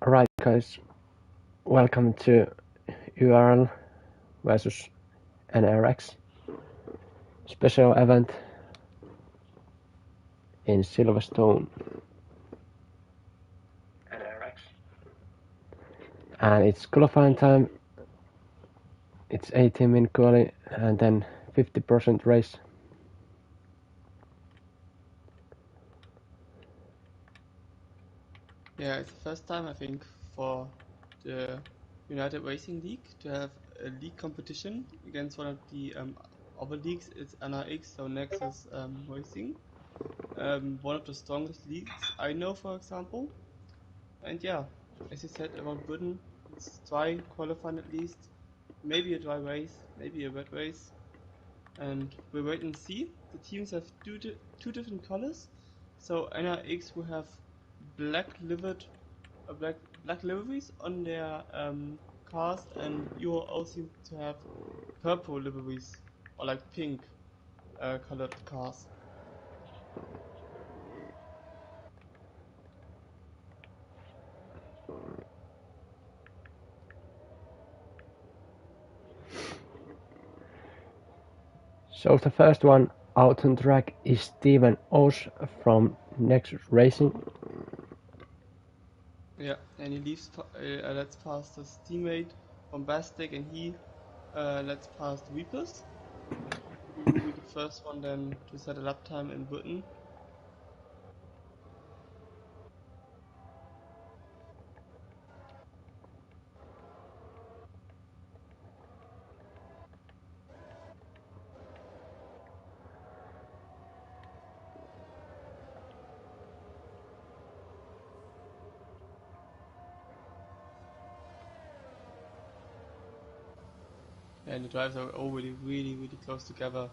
Alright guys, welcome to URL versus NRX special event in Silverstone NRX, and it's qualifying time. It's 18-minute quali and then 50% race. Yeah, it's the first time I think for the United Racing League to have a league competition against one of the other leagues. It's NRX, so Nexus Racing, one of the strongest leagues I know, for example. And yeah, as you said about Britain, it's dry qualifying at least, maybe a dry race, maybe a wet race, and we'll wait and see. The teams have two different colors, so NRX will have black livered black liveries on their cars, and you all seem to have purple liveries or like pink colored cars. So the first one out on track is Steven Oss from Nexus Racing. Yeah, and he leaves. Let's pass his teammate from Bastic, and he lets pass Reapers. He will be the first one then to set a lap time in Britain. And the drivers are already really close together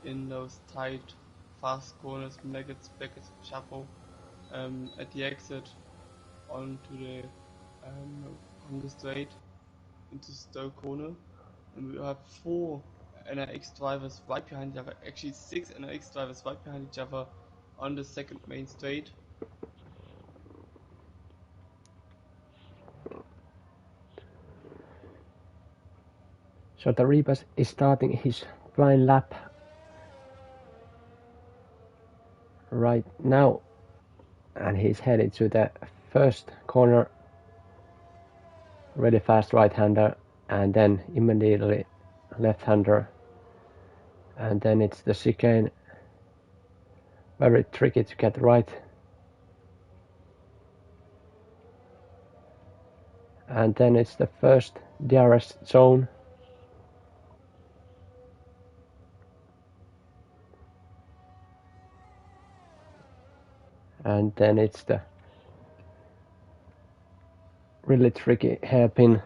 in those tight, fast corners. Meggetts, Beckett, Chapo at the exit onto the Hunger Straight into Stowe Corner. And we have 4 NRX drivers right behind each other, actually 6 NRX drivers right behind each other on the second main straight. So the Rebus is starting his flying lap right now, and he's headed to the first corner, really fast right-hander, and then immediately left-hander, and then it's the chicane, very tricky to get right, and then it's the first DRS zone. And then it's the really tricky hairpin,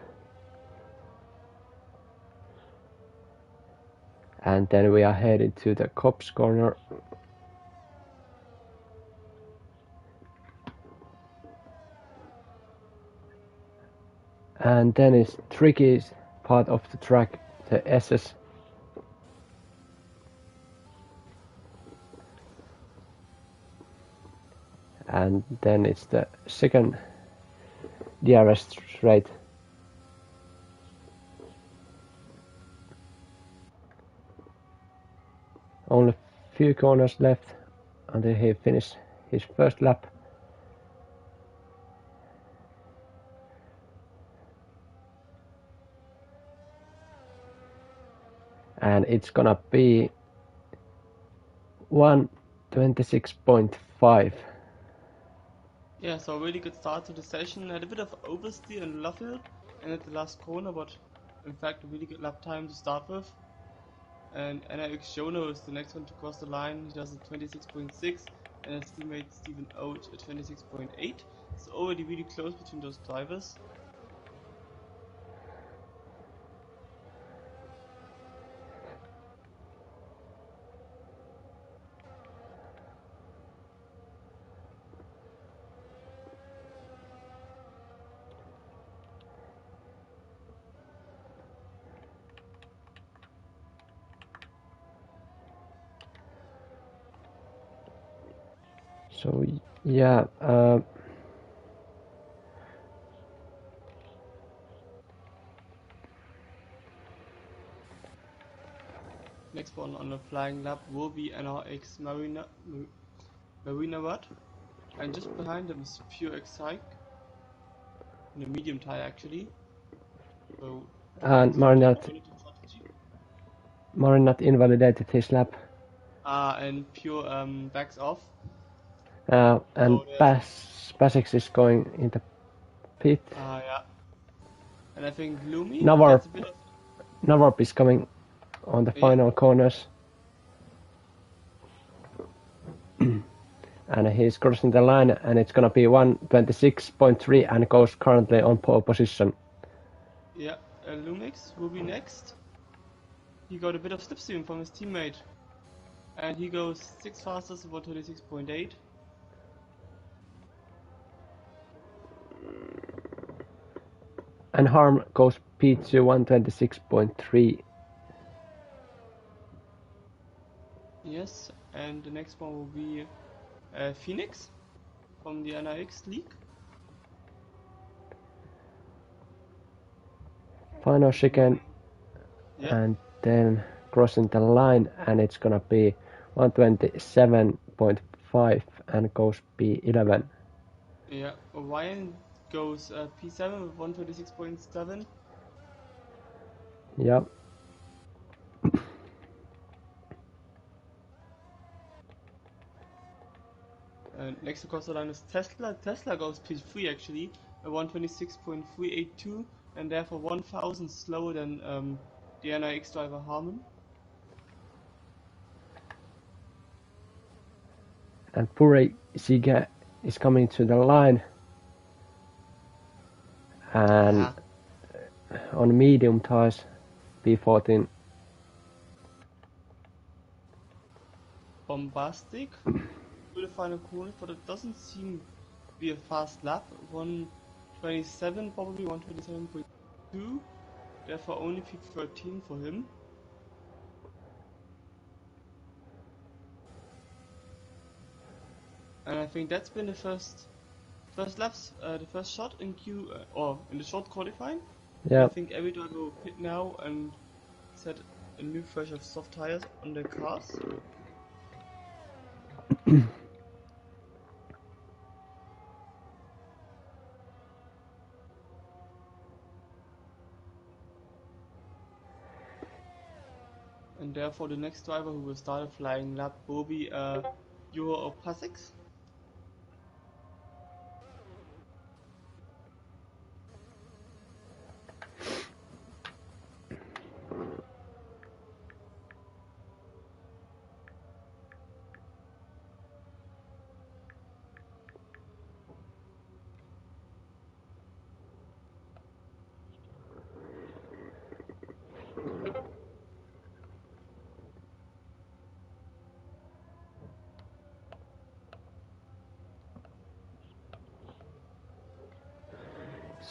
and then we are headed to the cops corner, and then it's trickiest part of the track, the SS, and then it's the second DRS straight. Only few corners left until he finished his first lap. And it's gonna be 1:26.5. Yeah, so a really good start to the session. Had a bit of oversteer in Luffield and at the last corner, but in fact a really good lap time to start with. And NRX Jono is the next one to cross the line. He does a 26.6 and his teammate Stephen Oat at 26.8. It's already really close between those drivers. So yeah, next one on the flying lap will be NRX Marina Rod, and just behind them is Pure Excite in a medium tire actually. So And Marinat invalidated his lap. And Pure backs off. And Pasix is going in the pit. Yeah. And I think Gloomy Navarp gets a bit of... Navarp is coming on the final corners. And he's crossing the line, and it's gonna be 1:26.3 and goes currently on pole position. Yeah, Lumix will be next. He got a bit of slipstream from his teammate. And he goes 6 fastest, 1:26.8. And Harm goes P2 1:26.3. Yes, and the next one will be Phoenix from the NRX league. Final chicane, and then crossing the line, and it's gonna be 1:27.5 and goes P11. Yeah, Orion goes P7 with 1:26.7. Yep. Next across the line is Tesla. Tesla goes P3 actually, 1:26.382, and therefore 1,000 slower than the NRX driver Harmon. And Pure Siga is coming to the line, and on medium tires, P14. Bombastic to the final corner, but it doesn't seem to be a fast lap. 1:27, probably 1:27.2, therefore only P13 for him. And I think that's been the first laps, the first shot in or in the short qualifying. Yeah. I think every driver will pit now and set a new fresh of soft tires on their cars. And therefore the next driver who will start a flying lap will be Euro or Pasix.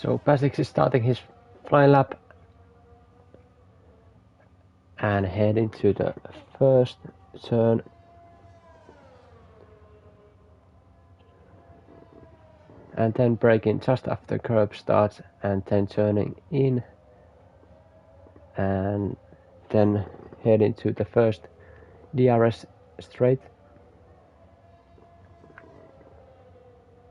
So Pasix is starting his flying lap and heading to the first turn. And then braking just after curb starts, and then turning in, and then heading to the first DRS straight.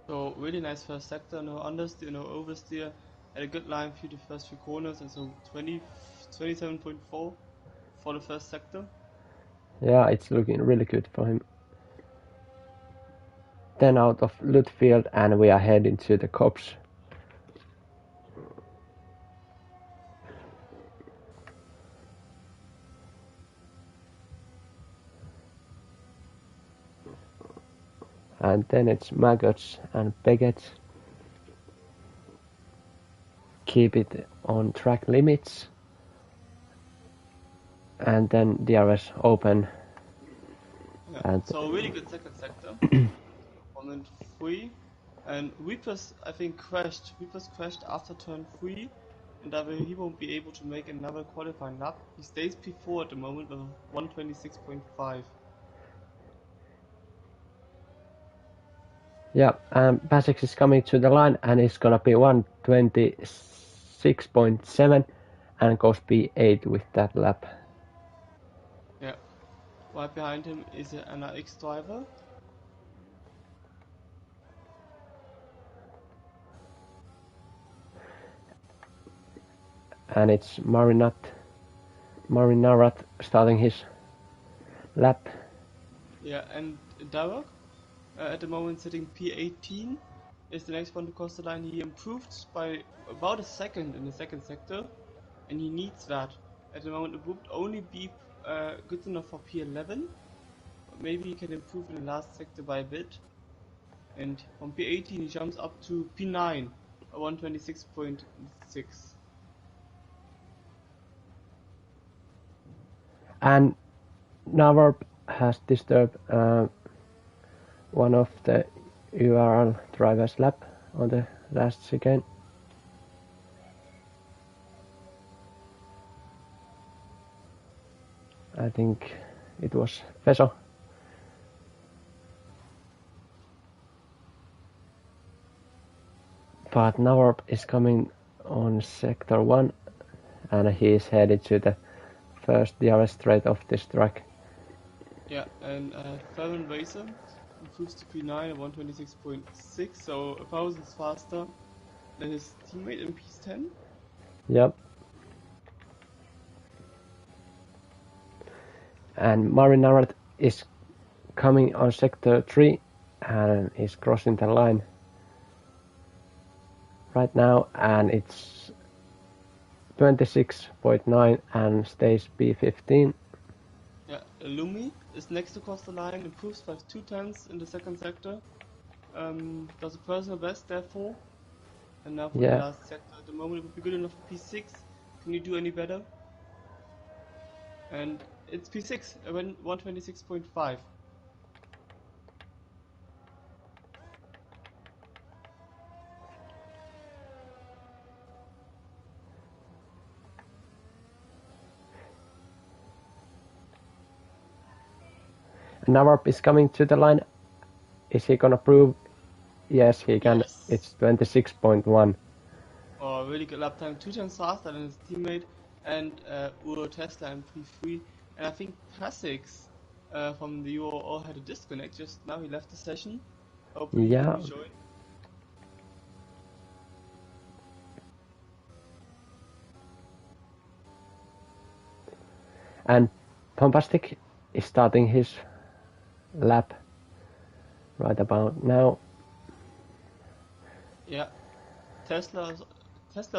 So really nice first sector, no understeer, no oversteer, had a good line through the first few corners, and so 27.4 for the first sector. Yeah, it's looking really good for him. Then out of Lutfield, and we are heading to the Cops. And then it's Maggots and Beckett. Keep it on track limits. And then DRS open. Yeah. And so really good second sector. 1:03. And Reapers, I think, crashed. Reapers crashed after turn 3, and he won't be able to make another qualifying lap. He stays P4 at the moment with 1:26.5. Yeah, Pasix is coming to the line, and it's gonna be 1:26.7 and goes P8 with that lap. Yeah, Right behind him is an NRX driver. And it's Marinarat starting his lap. Yeah, and Darok, at the moment sitting P18, is the next one to cross the line. He improved by about a second in the second sector, and he needs that. At the moment, it would only be good enough for P11. Maybe he can improve in the last sector by a bit. And from P18 he jumps up to P9, 126.6. And Navarp has disturbed one of the URL driver's lap on the last chicane. I think it was Feso. But Navarp is coming on sector 1 and he is headed to the first DRS straight of this track. Yeah, and Ferman Racer improves to P9 at 126.6, so 1,000 faster than his teammate in P10. Yep. And Marinarat is coming on sector 3 and is crossing the line right now, and it's 26.9 and stays P15. Yeah, Lumi is next to cross the line, improves by 2 tenths in the second sector. Does a personal best therefore. And now for the Yeah, last sector, at the moment it would be good enough for P6. Can you do any better? And it's P6, 126.5. Navarp is coming to the line. Is he gonna prove? Yes, he can. Yes. It's 26.1. Oh, really good lap time, 2 times faster than his teammate, and Uro Tesla in P3. And I think Pasix from the URL had a disconnect just now. He left the session. Hopefully he can Yeah, rejoin. and Bombastic is starting his lap right about now. Yeah, Tesla's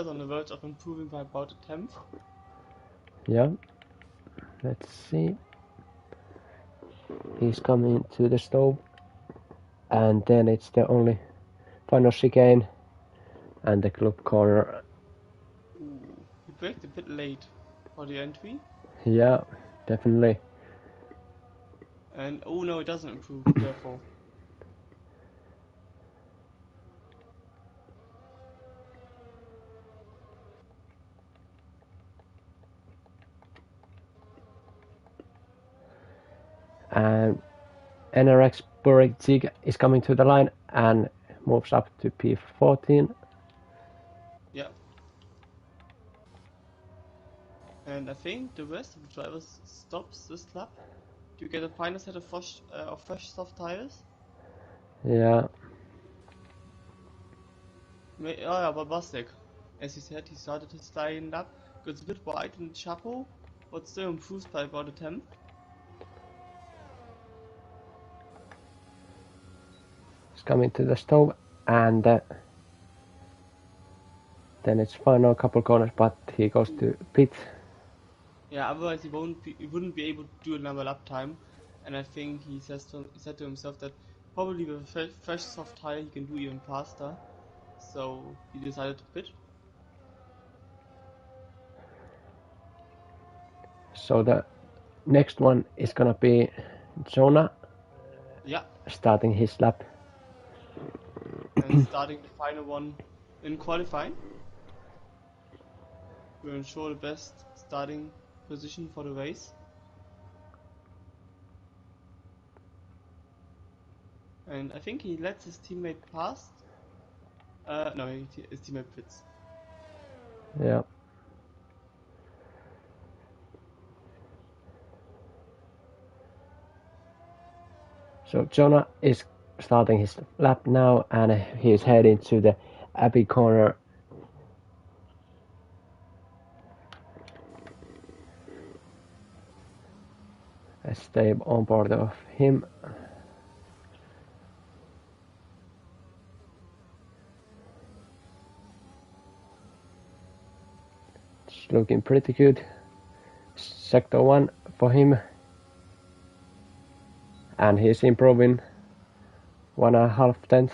on the verge of improving by about a tenth. Yeah, let's see. He's coming to the stove, and then it's the only final chicane and the club corner. Ooh, he braked a bit late for the entry. Yeah, definitely. And oh no, it doesn't improve, therefore. And NRX Burik Zig is coming to the line and moves up to P14. Yeah. And I think the rest of the drivers stops this lap to get a final set of fresh soft tires. Yeah, Oh yeah, but Bastek, as he said, he started his flying lap, got a bit wide in the chapeau, but still improves by about a tenth. he's coming to the stove, and then it's final couple corners, but he goes to pit. Yeah, otherwise he wouldn't be able to do another lap time. And I think he said to himself that probably with a fresh soft tire he can do even faster. So he decided to pit. So the next one is gonna be Jonah Yeah, starting his lap. and starting the final one in qualifying to ensure the best starting position for the race. And I think he lets his teammate past. No, his teammate pits. Yeah. So Jonah is starting his lap now, and he's heading to the Abbey corner. I stay on board of him. It's looking pretty good. Sector 1 for him. And he's improving 1.5 tenths.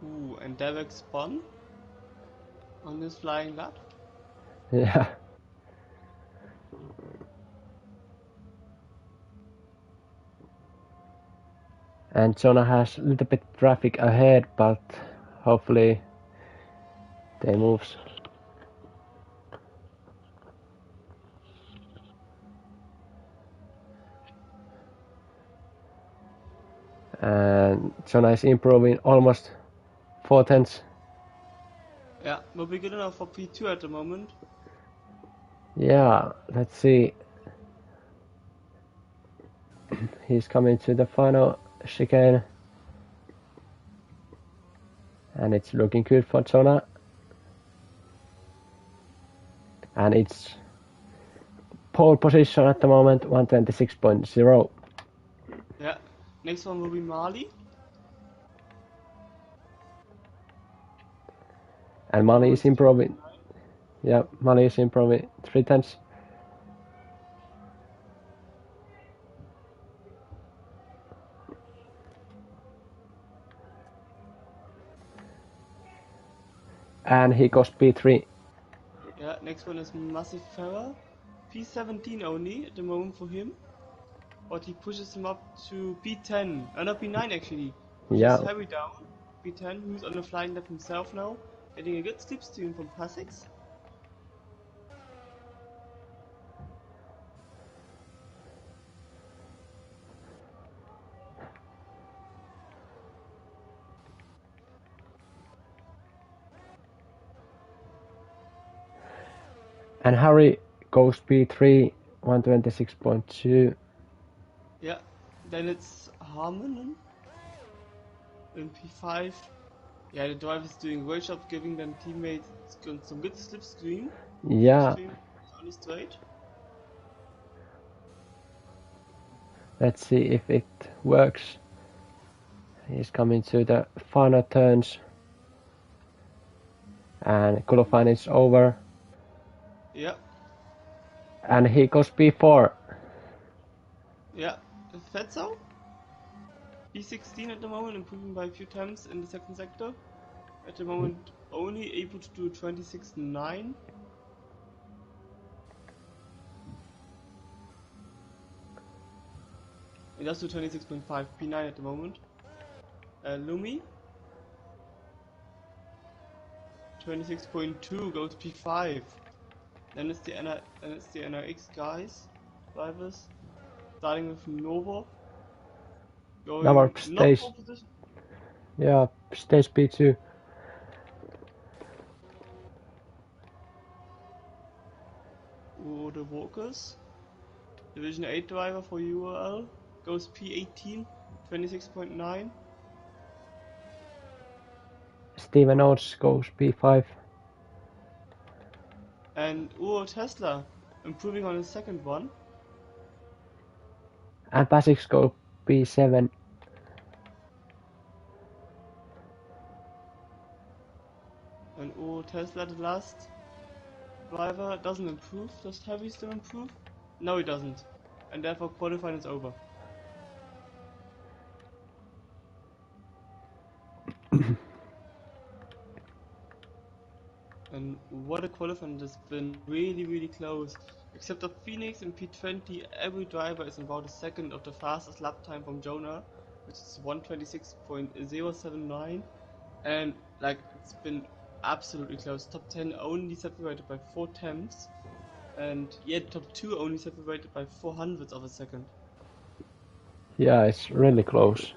Ooh, and Derek spun on his flying lap. Yeah. And Jonah has a little bit traffic ahead, but hopefully they moves. And Jonah is improving almost 4 tenths. Yeah, will be good enough for P2 at the moment. Yeah, let's see. He's coming to the final chicane. And it's looking good for Jonah. And it's pole position at the moment, 126.0. Yeah, next one will be Marley. And Mali is It's improving. Yeah, Mali is improving 3 tenths. And he goes P3. Yeah, next one is Massive Farah. P17 only at the moment for him. But he pushes him up to P10. Not P9 actually. Pushes Yeah. Harry down. P10, who's on the flying lap himself now. Getting a good slipstream from Pasix. And Harry goes P3, 126.2. Yeah, then it's Harmon in P5. Yeah, the driver's doing a great job giving them teammates some good slipstream. Yeah, Slipstream only straight. let's see if it works. He's coming to the final turns. And qualifying is over. Yeah, And he goes P4. yeah. That's so. P16 at the moment, improving by a few times in the second sector. At the moment, only able to do 26.9. It does do 26.5 P9 at the moment. Lumi 26.2 goes P5. Then it's the NRX guys, drivers, starting with Nova, Now going not stays, pole position. yeah, stays P2. Or the Walkers, Division 8 driver for URL, goes P18, 26.9. Steven Oates goes P5. And Tesla, improving on his second one. And Pasix goes P7. And Tesla, the last driver, doesn't improve. Does Heavy still improve? No, he doesn't. And therefore qualifying is over. And what a qualifying has been really, really close. Except of Phoenix in P20, every driver is about a second of the fastest lap time from Jonah, which is 126.079. And like it's been absolutely close. Top 10 only separated by 4 tenths. And yet top 2 only separated by 400ths of a second. Yeah, it's really close.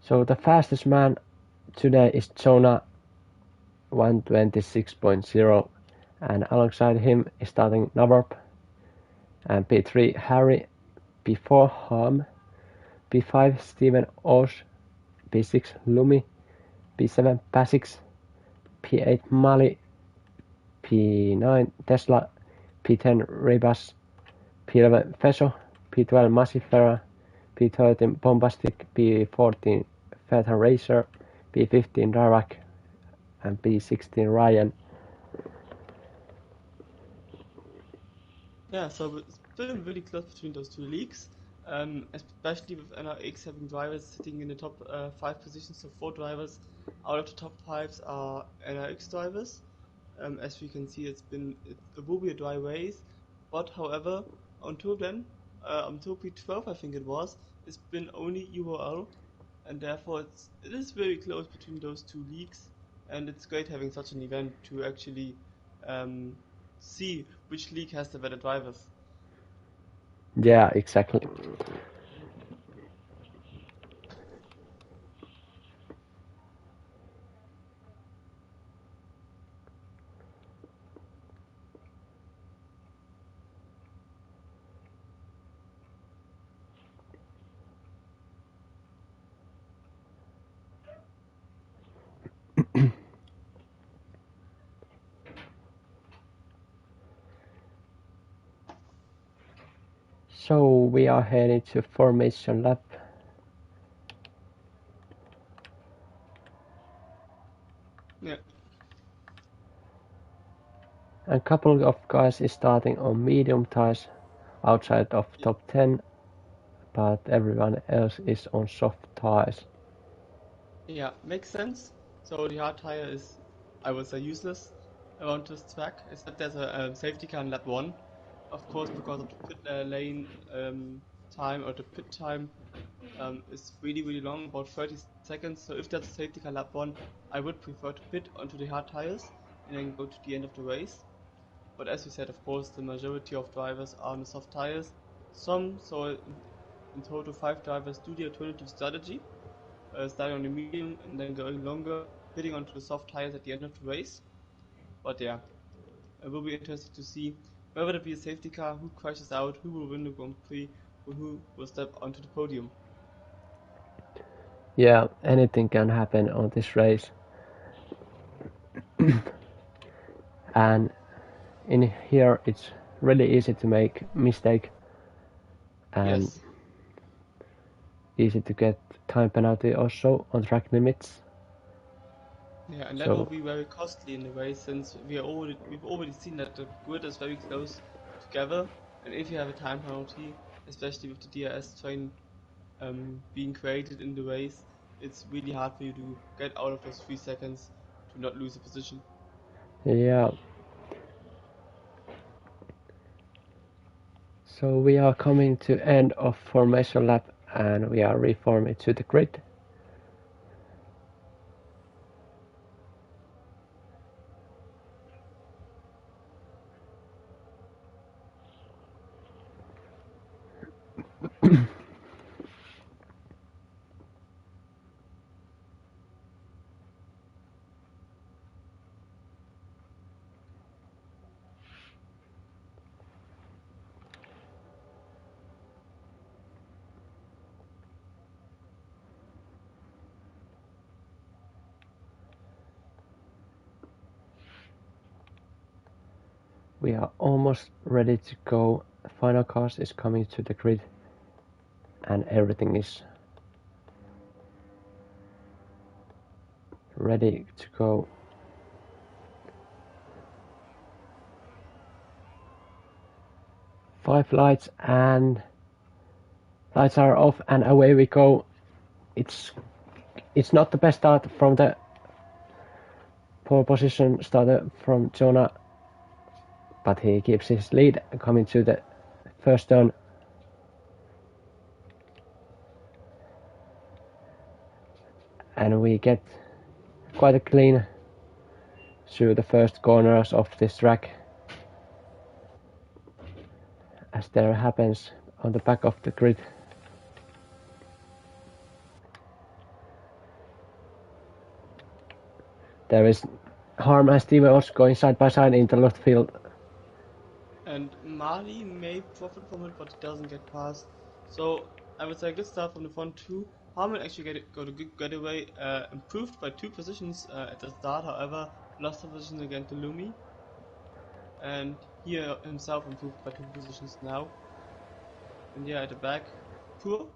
So the fastest man today is Jonah 126.0, and alongside him is starting Navarp, and P3 Harry, P4 Ham, P5 Stephen Osh, P6 Lumi, P7 Pasix, P8 Mali, P9 Tesla, P10 Rebus, P11 Feso, P12 Massifera, P13 Bombastic, P14 Phaeton Racer, P15 Dirac, and P16 Ryan. Yeah, so it's still really close between those two leagues, especially with NRX having drivers sitting in the top 5 positions. So 4 drivers out of the top 5s are NRX drivers. As we can see, it will be a dry race, but however, on two of them, on two P12 I think it was, it's been only URL, and therefore it is very close between those two leagues, and it's great having such an event to actually um, see which league has the better drivers. Yeah, exactly. So we are heading to formation lap. Yeah. A couple of guys is starting on medium tires outside of top 10, but everyone else is on soft tires. Yeah, makes sense. So the hard tire is, I would say, useless around this track, except there's a safety car in lap one, of course, because of the pit lane time, or the pit time is really, really long, about 30 seconds. So if there's a safety car lap one, I would prefer to pit onto the hard tires and then go to the end of the race. But as you said, of course, the majority of drivers are on the soft tires. In total, 5 drivers do the alternative strategy, starting on the medium and then going longer, pitting onto the soft tires at the end of the race. But yeah, it will be interesting to see whether there be a safety car, who crashes out, who will win the Grand Prix, or who will step onto the podium. Yeah, anything can happen on this race. And in here it's really easy to make mistake and Yes. easy to get time penalty also on track limits. Yeah, and that will So be very costly in the race, since we've already seen that the grid is very close together, and if you have a time penalty, especially with the DRS train being created in the race, it's really hard for you to get out of those 3 seconds to not lose a position. yeah, so we are coming to end of formation lap and we are reforming to the grid. We are almost ready to go. Final cars is coming to the grid and everything is ready to go. Five lights and lights are off and away we go. It's not the best start from the pole position started from Jonah, but he keeps his lead coming to the first turn. And we get quite a clean through the first corners of this track, as there happens on the back of the grid. There is Harm and Steven also going side by side in the left field. And Mali may profit from it, but it doesn't get past. So I would say good start from the front two. Harman actually got a good getaway, improved by 2 positions at the start, however, lost the position again to Lumi. And he himself improved by 2 positions now. And yeah, at the back, poor.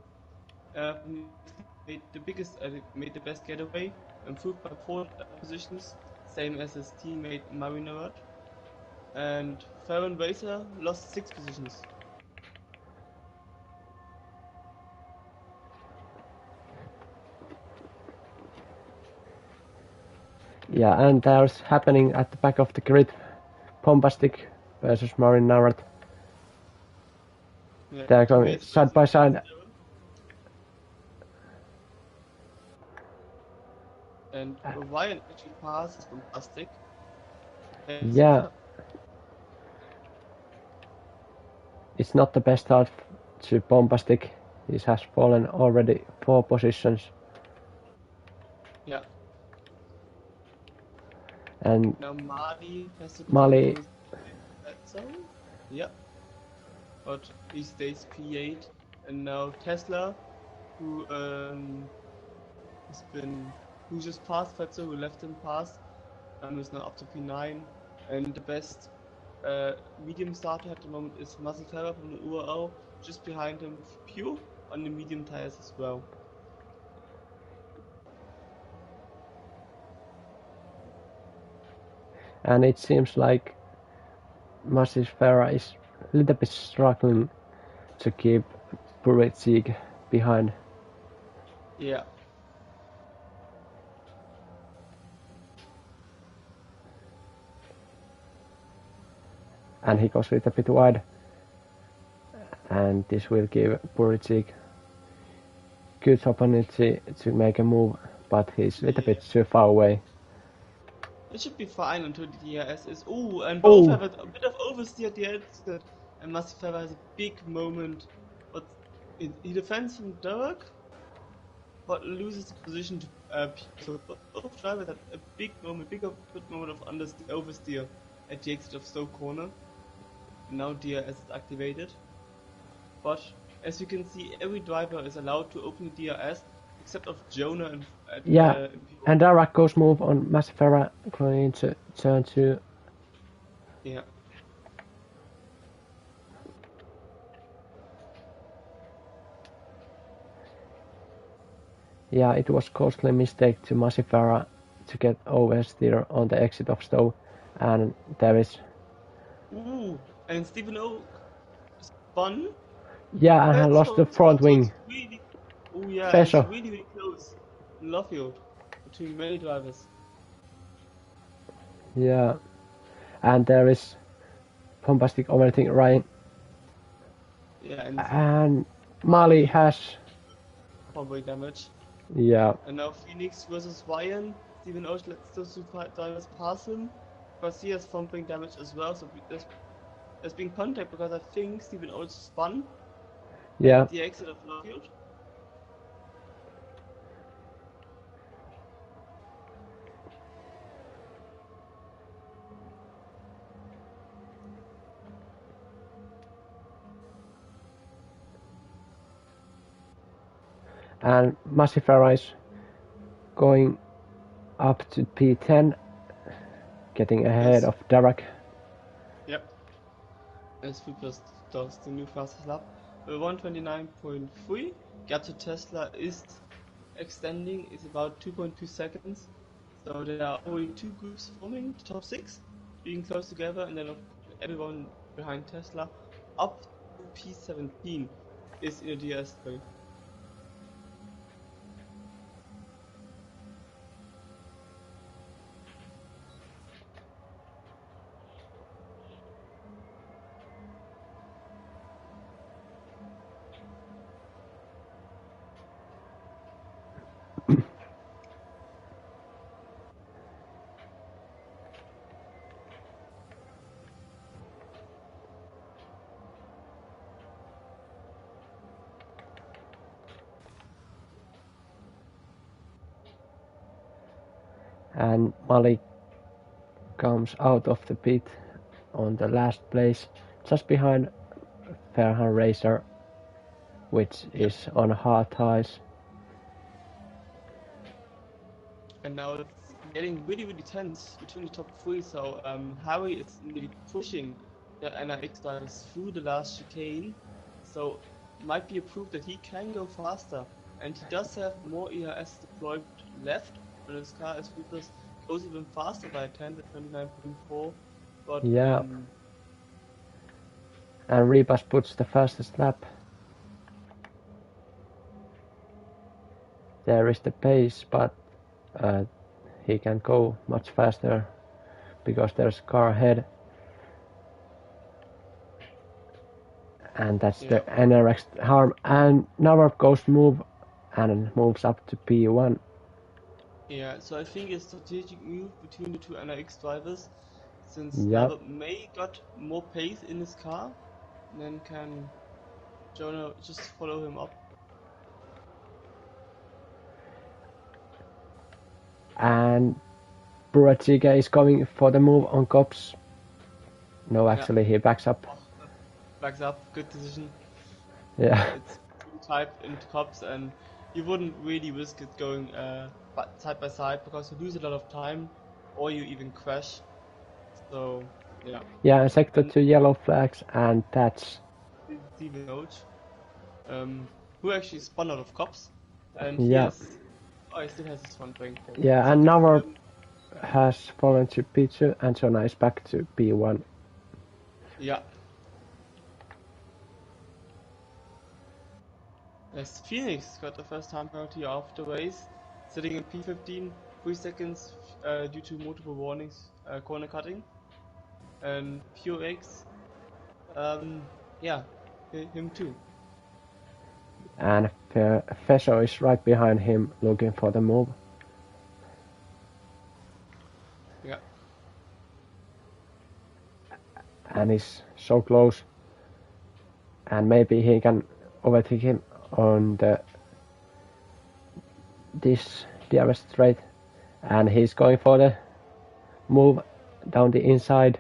Made the best getaway, improved by 4 positions, same as his teammate Marinarod. And Farron Racer lost 6 positions. Yeah, and there's happening at the back of the grid. Bombastic versus Marin Narrat. Yeah, They're two going mates side by side. And Ryan actually passes Bombastic. Yeah. It's not the best start to Bombastic. He has fallen already 4 positions. Yeah. And Now Mali has to compete Mali, with Vettel. Yeah. But he stays P8. And now Tesla, who has been who just passed Vettel, who left him past, is now up to P9. And the best medium starter at the moment is Muscle Terror from the URL, just behind him Pure on the medium tires as well. and it seems like Masis Farah is a little bit struggling to keep Puritzig behind. Yeah. And he goes a little bit wide. And this will give Puritzig good opportunity to make a move, but he's a little bit too far away. It should be fine until the DRS is. Oh, and both have a bit of oversteer at the exit. And Massifera has a big moment, but he defends from Derek, but loses the position to so both drivers had a big moment, good moment of oversteer at the exit of Stowe Corner. And now DRS is activated. But as you can see, every driver is allowed to open the DRS except of Jonah and Yeah, and Darak goes move on Massifera going into turn 2. Yeah. Yeah, it was costly mistake to Massifera to get oversteer on the exit of Stowe, and there is. Ooh, and Stephen Oak spun. Yeah, and I That's lost the close front also. wing. It's really, oh yeah, and it's Feso. really, really close in Luffield between many drivers. Yeah, and there is bombastic overthink Ryan. Yeah, And Mali has. convoy damage. Yeah. And now Phoenix versus Ryan. Stephen Oak lets those two drivers pass him. Garcia has thumping damage as well, so there's been contact because I think Stephen Oak spun Yeah. at the exit of Luffield. And Massifera is going up to P10, getting ahead of Derek. Yep. As we just does the new fastest lap. 129.3. Gap to Tesla is extending, is about 2.2 seconds. So there are only 2 groups forming, the top 6 being close together, and then everyone behind Tesla up to P17 is in a DRS play. and Malik comes out of the pit on the last place, just behind Fairhan Racer, which is on hard tires. And now it's getting really tense between the top three. So Harry is really pushing the NRX drivers through the last chicane. So might be a proof that he can go faster. And he does have more ERS deployed left on his car as Reapers goes even faster by 10 to 29.4. But Yeah, and Rebus puts the fastest lap. There is the pace, but he can go much faster because there's a car ahead. And that's the NRX harm. And Navarre goes move and moves up to P1. Yeah, so I think a strategic move between the two NRX drivers, since Yep. Navarre may got more pace in his car, then can Jonah just follow him up. And Burachiga is going for the move on Cops. No, actually, he backs up. Oh, backs up, good decision. Yeah. It's type into cops, and you wouldn't really risk it going side by side because you lose a lot of time, or you even crash. So yeah. Yeah, and sector And 2 yellow flags, and that's. Steven Roach, who actually spun out of cops, and Yeah. he still has his front wing. Yeah, So and good for Navarre him. has fallen to P2, and Jonah is back to P1. Yeah. As Phoenix got the first time penalty of the race, sitting in P15, 3 seconds due to multiple warnings, corner cutting. And POX, yeah, him too. And Feso is right behind him looking for the move. Yeah. And he's so close. And maybe he can overtake him on this DRS straight. And he's going for the move down the inside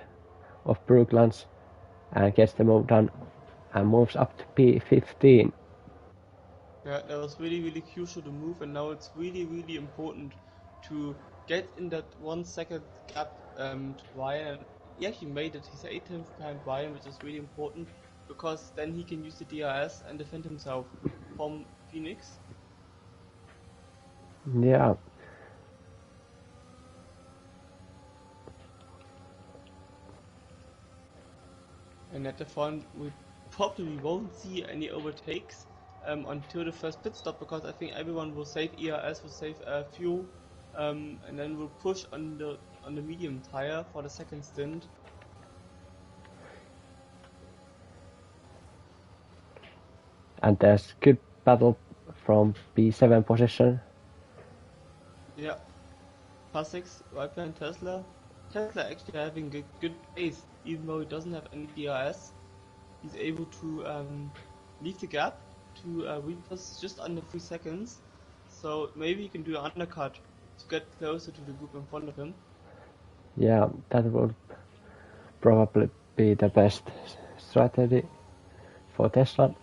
of Brooklands and gets the move done and moves up to P15. Yeah, that was really crucial to move, and now it's really important to get in that 1 second gap to Ryan. And he actually made it. He's 8 tenths behind Ryan, which is really important because then he can use the DRS and defend himself from Phoenix. Yeah. And at the front, we probably won't see any overtakes until the first pit stop because I think everyone will save ERS, will save fuel, and then we'll push on the medium tire for the second stint. And there's good battle from P7 position. Yeah, Pasix right behind Tesla. Tesla actually having a good pace, even though he doesn't have any DRS. He's able to leave the gap to Reapers just under 3 seconds. So maybe he can do an undercut to get closer to the group in front of him. Yeah, that would probably be the best strategy for Tesla.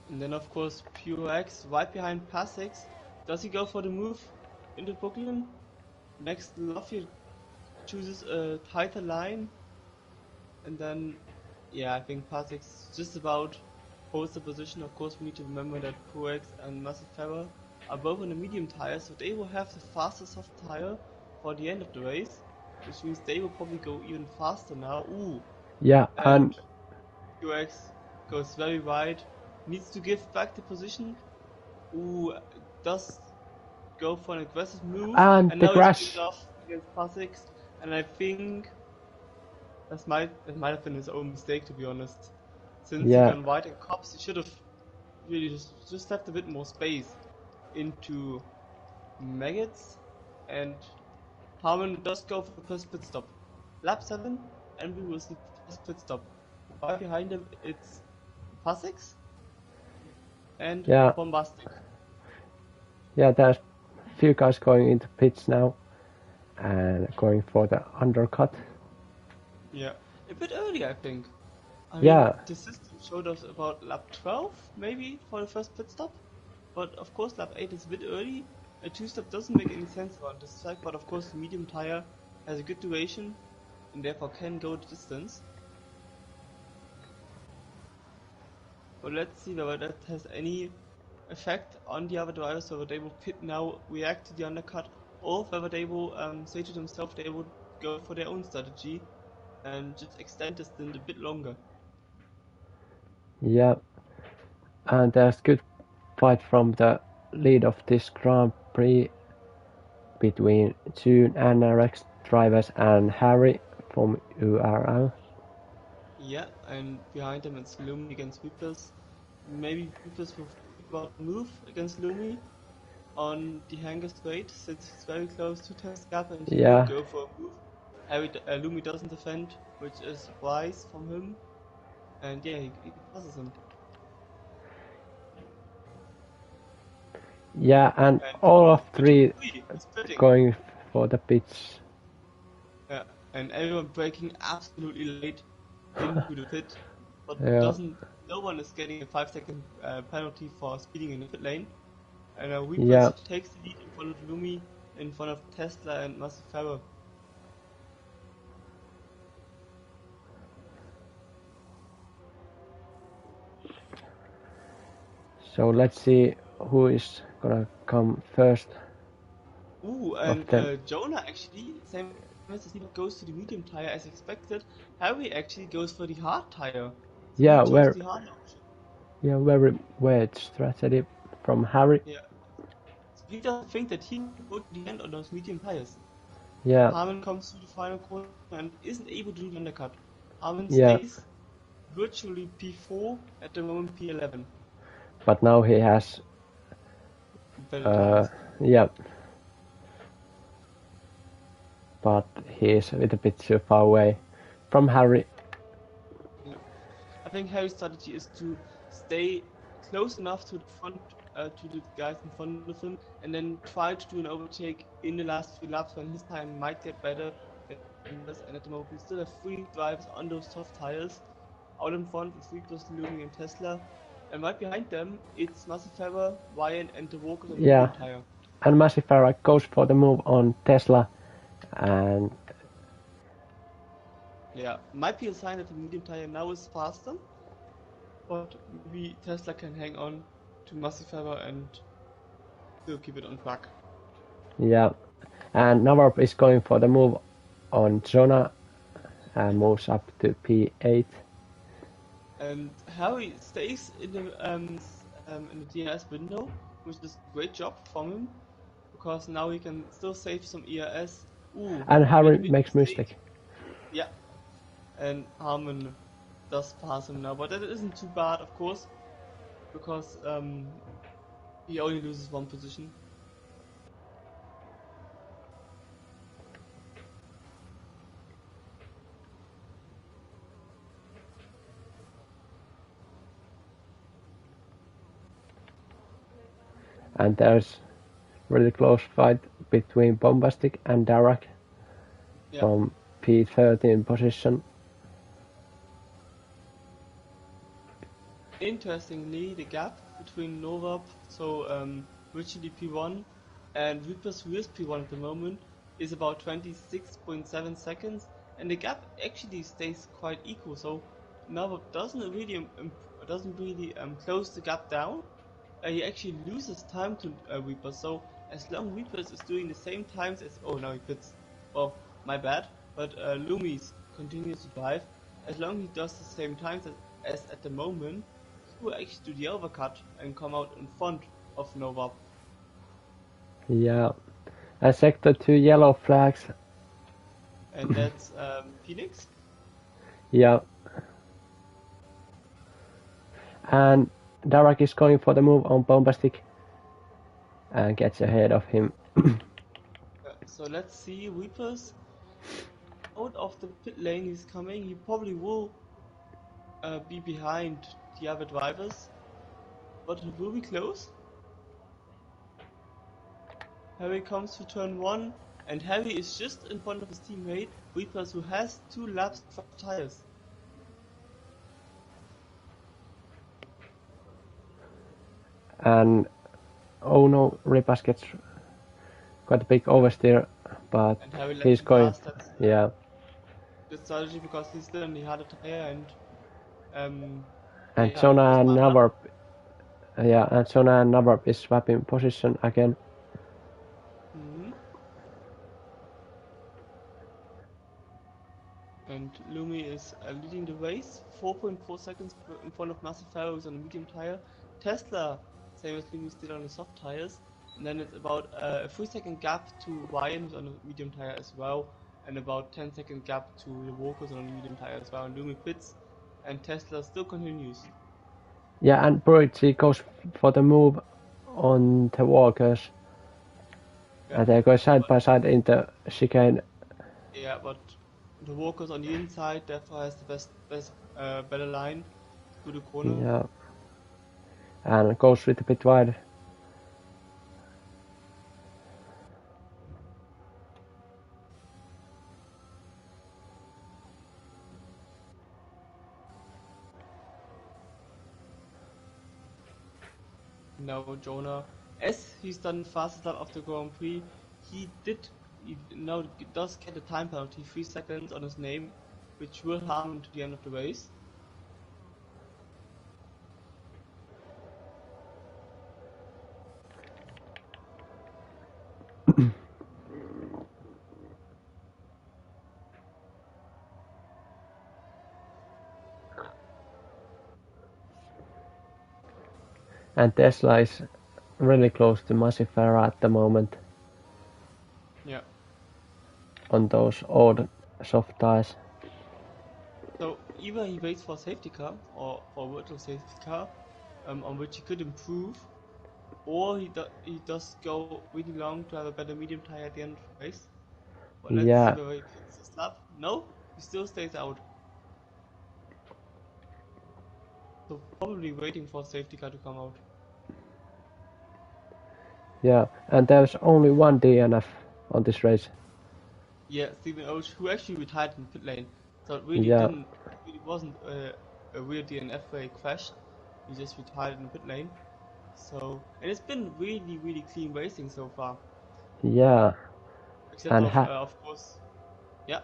And then of course POX right behind Pasix. Does he go for the move into Brooklyn? Next Lafayette chooses a tighter line. And then, yeah, I think Pasix just about holds the position. Of course, we need to remember that ProX and Massive Ferrer are both on the medium tire, so they will have the fastest soft tire for the end of the race, which means they will probably go even faster now. Ooh, Yeah, and ProX goes very wide, needs to give back the position. Ooh, does go for an aggressive move, and the now he's crash. pissed off against Pasix, and I think that might have been his own mistake, to be honest. Since he gone wide in cops, he should have really just left a bit more space into Maggots. And Harmon does go for the first pit stop. Lap 7, and we will see the first pit stop. Right behind him, it's Pasix and Bombastic. Yeah, there's few guys going into pits now and going for the undercut. Yeah, a bit early, I think. I mean, Yeah, the system showed us about lap 12, maybe, for the first pit stop. But of course, lap 8 is a bit early. A two-stop doesn't make any sense around this track, but of course, the medium tire has a good duration and therefore can go the distance. But let's see whether that has any effect on the other drivers, whether they will pit now, react to the undercut, or whether they will say to themselves they will go for their own strategy and just extend the stint a bit longer. yeah, and there's good fight from the lead of this Grand Prix between two NRX drivers and Harry from URL. Yeah, and behind them it's Lumi against Weepers. Maybe Weepers will think about the move against Lumi on the hanger straight, since he's very close to test gap and he will Yeah, go for a move. Lumi doesn't defend, which is wise from him, and yeah, he passes him. yeah, and And all of the top three three is pitting. going for the pitch. Yeah, and everyone breaking absolutely late into the pit, but Yeah, doesn't. No one is getting a 5-second penalty for speeding in the pit lane. And yeah, Weepers takes the lead in front of Lumi, in front of Tesla and Massive Farah. so let's see who is gonna come first Ooh, of and them. Jonah actually, same as Steve, goes to the medium tire as expected. Harry actually goes for the hard tire. So he Yeah, chose where the hard option. yeah, very weird strategy from Harry. Yeah. So he doesn't think that he can go to the end on those medium tires. Yeah, Harman comes to the final corner and isn't able to do the undercut. Harman yeah, stays virtually P4, at the moment P11. but now he has Better uh tires. yeah, but he is a little bit too far away from Harry. Yeah. I think Harry's strategy is to stay close enough to the front, to the guys in front of him, and then try to do an overtake in the last few laps when his time might get better than this. And at the moment, we still have three drivers on those soft tires. Out in front with Rico's, Lumi, and Tesla. And right behind them, it's Massifera, Ryan, and the Walkers on the Yeah, medium tire. and Massive Farah goes for the move on Tesla, and Yeah, might be a sign that the medium tire now is faster, but maybe Tesla can hang on to Massifera and still keep it on track. yeah, and Navarp is going for the move on Jonah and moves up to P8. And Harry stays in the DRS window, which is a great job from him, because now he can still save some ERS. Ooh, And he made Harry a big makes mistake. mistake. Yeah, and Harmon does pass him now, but that isn't too bad, of course, because he only loses one position. And there's really close fight between Bombastic and Darak Yeah. from P13 position. Interestingly, the gap between Novap, so virtually P1, and Reapers, who is P1 at the moment, is about 26.7 seconds, and the gap actually stays quite equal. So Novap doesn't really close the gap down. He actually loses time to Reapers. So as long Reapers is doing the same times as now he quits. Well, my bad, but Lumis continues to drive. As long as he does the same times as at the moment, he will actually do the overcut and come out in front of Novap. Yeah. And sector 2 yellow flags. And that's Phoenix. Yeah. And Darak is going for the move on Bombastic and gets ahead of him. So let's see, Reapers out of the pit lane he's coming. He probably will be behind the other drivers, but it will be close. Harry comes to turn 1, and Harry is just in front of his teammate, Reapers, who has 2 laps of tires. And oh no, Repas gets quite a big oversteer, but And Harry lets he's him going, pass. That's yeah. good strategy because he's still on the harder tire, and And yeah, Jonah and smart run. Navarp, yeah, and Jonah and Navarp is swapping position again. Mm-hmm. And Lumi is leading the race, 4.4 seconds in front of Massive Pharaohs on a medium tire. Tesla, same as Lumi, still on the soft tires. And then it's about a 3-second gap to Ryan, who's on a medium tire as well, and about 10-second gap to the Walkers on a medium tire as well. And Lumi quits, and Tesla still continues. Yeah, and Purity goes for the move on the walkers. Yeah. And they go side by side in the chicane. Yeah, but the Walkers on the inside, therefore has the better line through the corner. Yeah. And goes with a bit wide. Now Jonah, as he's done fastest lap of the Grand Prix, he now does get a time penalty, 3 seconds on his name, which will harm him to the end of the race. And Tesla is really close to Massive Pharaoh at the moment Yeah. on those old soft tires. So either he waits for a safety car or for a virtual safety car, on which he could improve, or he does go really long to have a better medium tire at the end of the race. But let's see Yeah, whether he gets this lap. No, he still stays out. So probably waiting for a safety car to come out. yeah. And there's only one DNF on this race. Yeah, Stephen Oach, who actually retired in pit lane, so it Yeah, really wasn't a real DNF where he crashed. He just retired in pit lane. So, and it's been really clean racing so far, yeah. except And of course, yeah,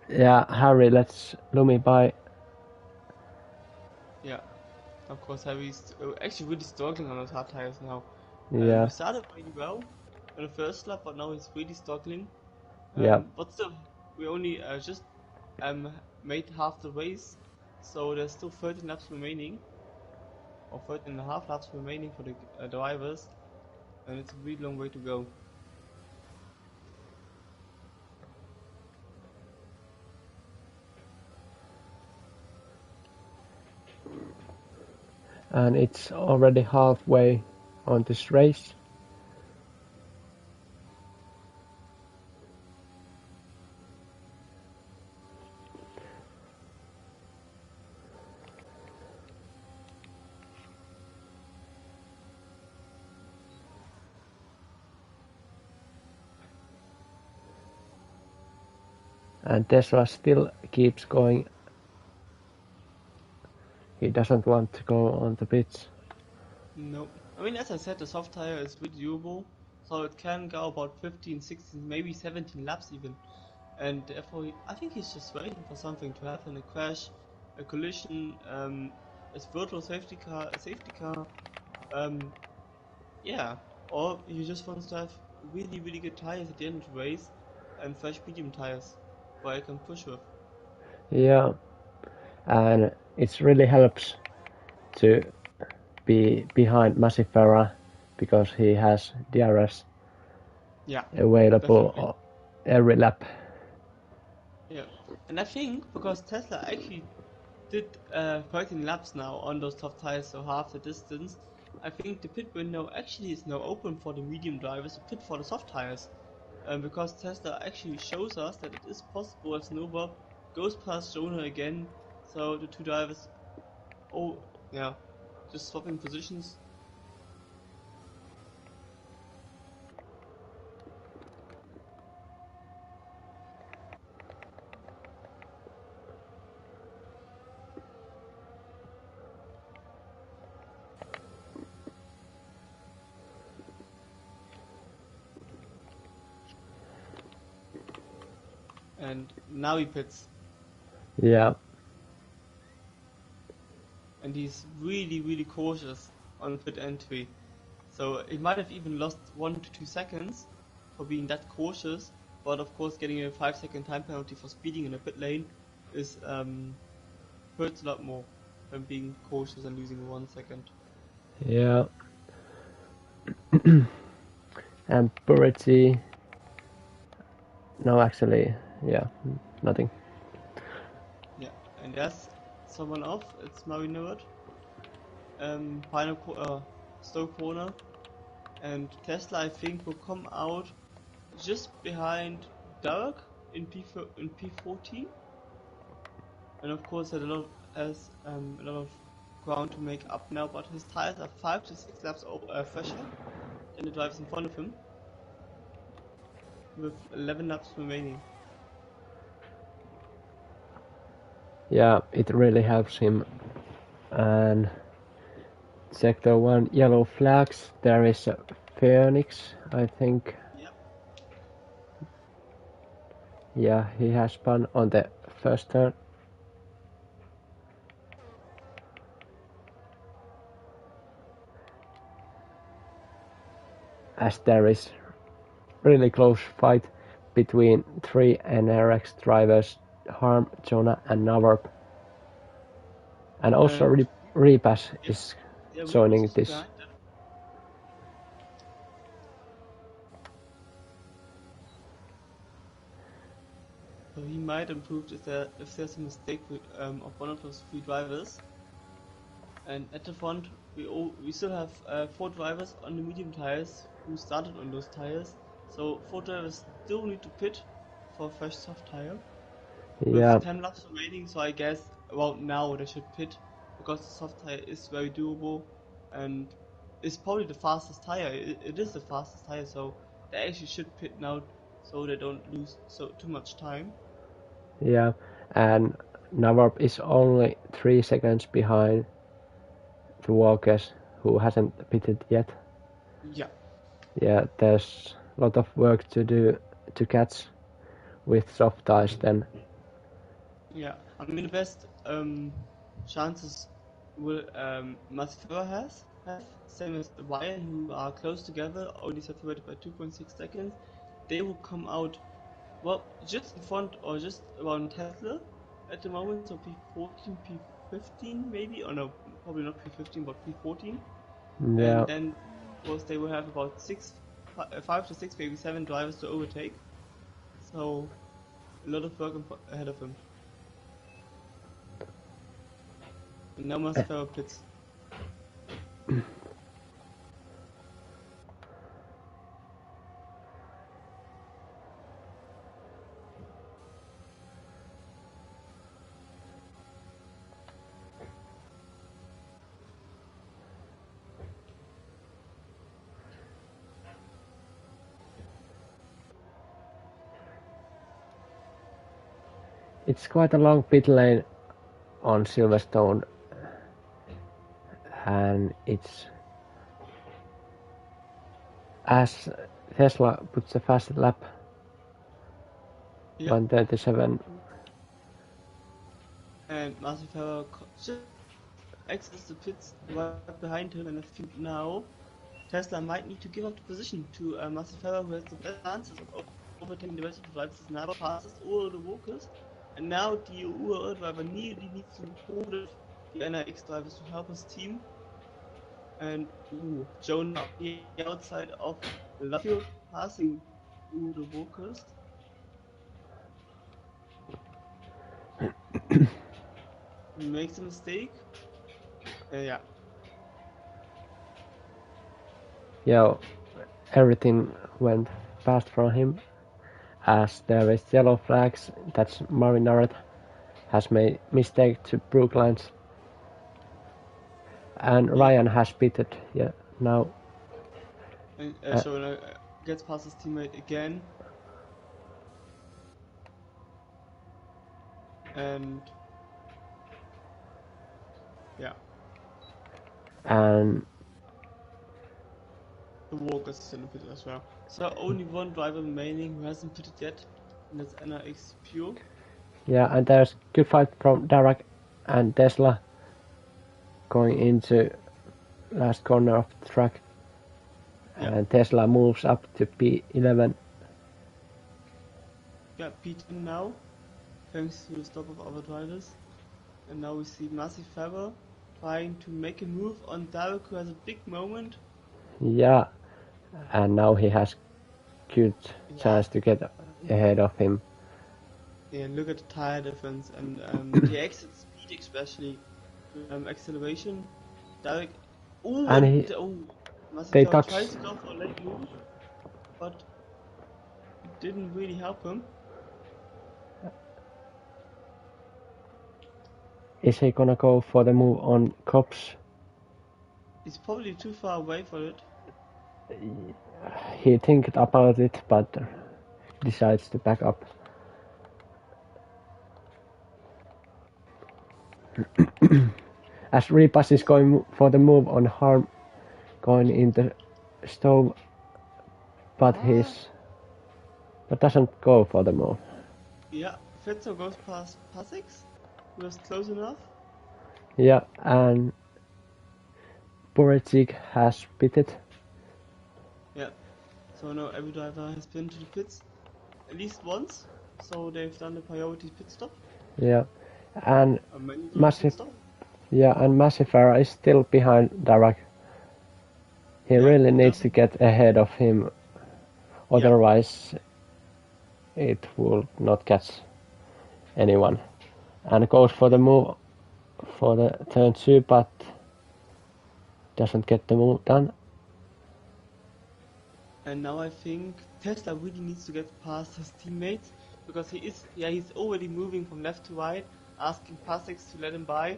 yeah, Harry lets Lumi by. yeah, of course, Harry's actually really struggling on those hard tires now. Yeah, He started really well on the first lap, but now he's really struggling. yeah, But still, we only just made half the race, so there's still 13 laps remaining, or 13 and a half laps remaining for the drivers, and it's a really long way to go. and it's already halfway on this race. And Tesla still keeps going. He doesn't want to go on the pits. No, I mean, as I said, the soft tire is really durable, so it can go about 15, 16, maybe 17 laps even. And therefore, I think he's just waiting for something to happen, a crash, a collision, a virtual safety car, um, yeah, or he just wants to have really good tires at the end of the race and fresh medium tires where I can push with. Yeah, and it really helps to be behind Massive Pharaoh because he has DRS Yeah, definitely. available every lap. Yeah, and I think because Tesla actually did 13 laps now on those soft tires, so half the distance, I think the pit window actually is now open for the medium drivers to pit for the soft tires. Because Tesla actually shows us that it is possible as Nova goes past Jonah again, so the two drivers, oh yeah, just swapping positions. and now he pits. Yeah. And he's really cautious on pit entry. So he might have even lost 1 to 2 seconds for being that cautious, but of course getting a 5-second time penalty for speeding in a pit lane is hurts a lot more than being cautious and losing 1 second. Yeah. And Purity. No, actually, yeah, nothing. Yeah, and there's someone off, it's Marinerd. Slow corner, and Tesla I think will come out just behind Derek in P14, and of course has a lot of ground to make up now, but his tires are 5 to 6 laps fresher than the drivers in front of him, with 11 laps remaining. Yeah, it really helps him. And sector 1 yellow flags. There is a Phoenix, I think. Yep. Yeah, he has spun on the first turn. As there is really close fight between 3 NRX drivers, Harm, Jonah and Navarp. And also And Repas yeah, is yeah, we joining just this. behind them. So he might improve if there's a mistake of one of those 3 drivers. And at the front, we still have 4 drivers on the medium tires who started on those tires. So 4 drivers still need to pit for a fresh soft tire. Yeah, With 10 laps remaining, so I guess around now they should pit because the soft tire is very doable and it's probably the fastest tire. It is the fastest tire, so they actually should pit now so they don't lose too much time. yeah. And Navarp is only 3 seconds behind the Walkers, who hasn't pitted yet. Yeah. Yeah, there's a lot of work to do to catch with soft tires then. Yeah, I mean the best chances will Masfera have same as Ryan, who are close together, only separated by 2.6 seconds. They will come out well just in front or just around Tesla at the moment, so P14, P15 maybe, or no, probably not P15 but P14, Yeah, and then of course they will have about 5 to 6, maybe 7 drivers to overtake. So a lot of work ahead of him. And now Masfera pits. it's quite a long pit lane on Silverstone, and it's as Tesla puts a fast lap, Yeah. 1:37. And Martin Ferrer just exits the pits right behind him, and I think now Tesla might need to give up the position to Martin Ferrer, who has the best chances of overtaking the rest of the drivers. His Nava passes all the walkers, and now the UAE driver needs to hold it, the NRX drivers to help his team. And Jonah on the outside of Luffield passing the walkers. Makes a mistake. Yeah. Yeah, everything went fast from him. As there is yellow flags, that's Marinard has made mistake to Brooklines. And Yeah. Ryan has pitted, yeah, now. And Uh, Jonah gets past his teammate again. And yeah, and the Walkers still in pit as well. So only one driver remaining who hasn't pitted yet. And that's NRX pure. Yeah, and there's good fight from Derek and Tesla going into last corner of the track. Yeah. And Tesla moves up to P11. Yeah, P10 now, thanks to the stop of other drivers. And now we see Massive Feather trying to make a move on Derek, who has a big moment. Yeah, and now he has good chance to get ahead of him. Yeah, look at the tire difference and the exit speed, especially acceleration. Derek, And he, Massive they Feather touch. tries to go for a late move, but it didn't really help him. Is he gonna go for the move on Cops? He's probably too far away for it. He thinks about it, but decides to back up. As Repas is going for the move on Harm, going in the stove, but doesn't go for the move. Yeah, Fetzo goes past Pasix. He was close enough. Yeah, and Boricic has pitted. Yeah, so now every driver has been to the pits at least once. So they've done the priority pit stop. Yeah, and A mandatory pit Massive. stop. Yeah, and Massifera is still behind Darak. He really needs to get ahead of him, otherwise it will not catch anyone. And goes for the move for the turn 2, but doesn't get the move done. And now I think Tesla really needs to get past his teammates because he's already moving from left to right, asking Pasix to let him by,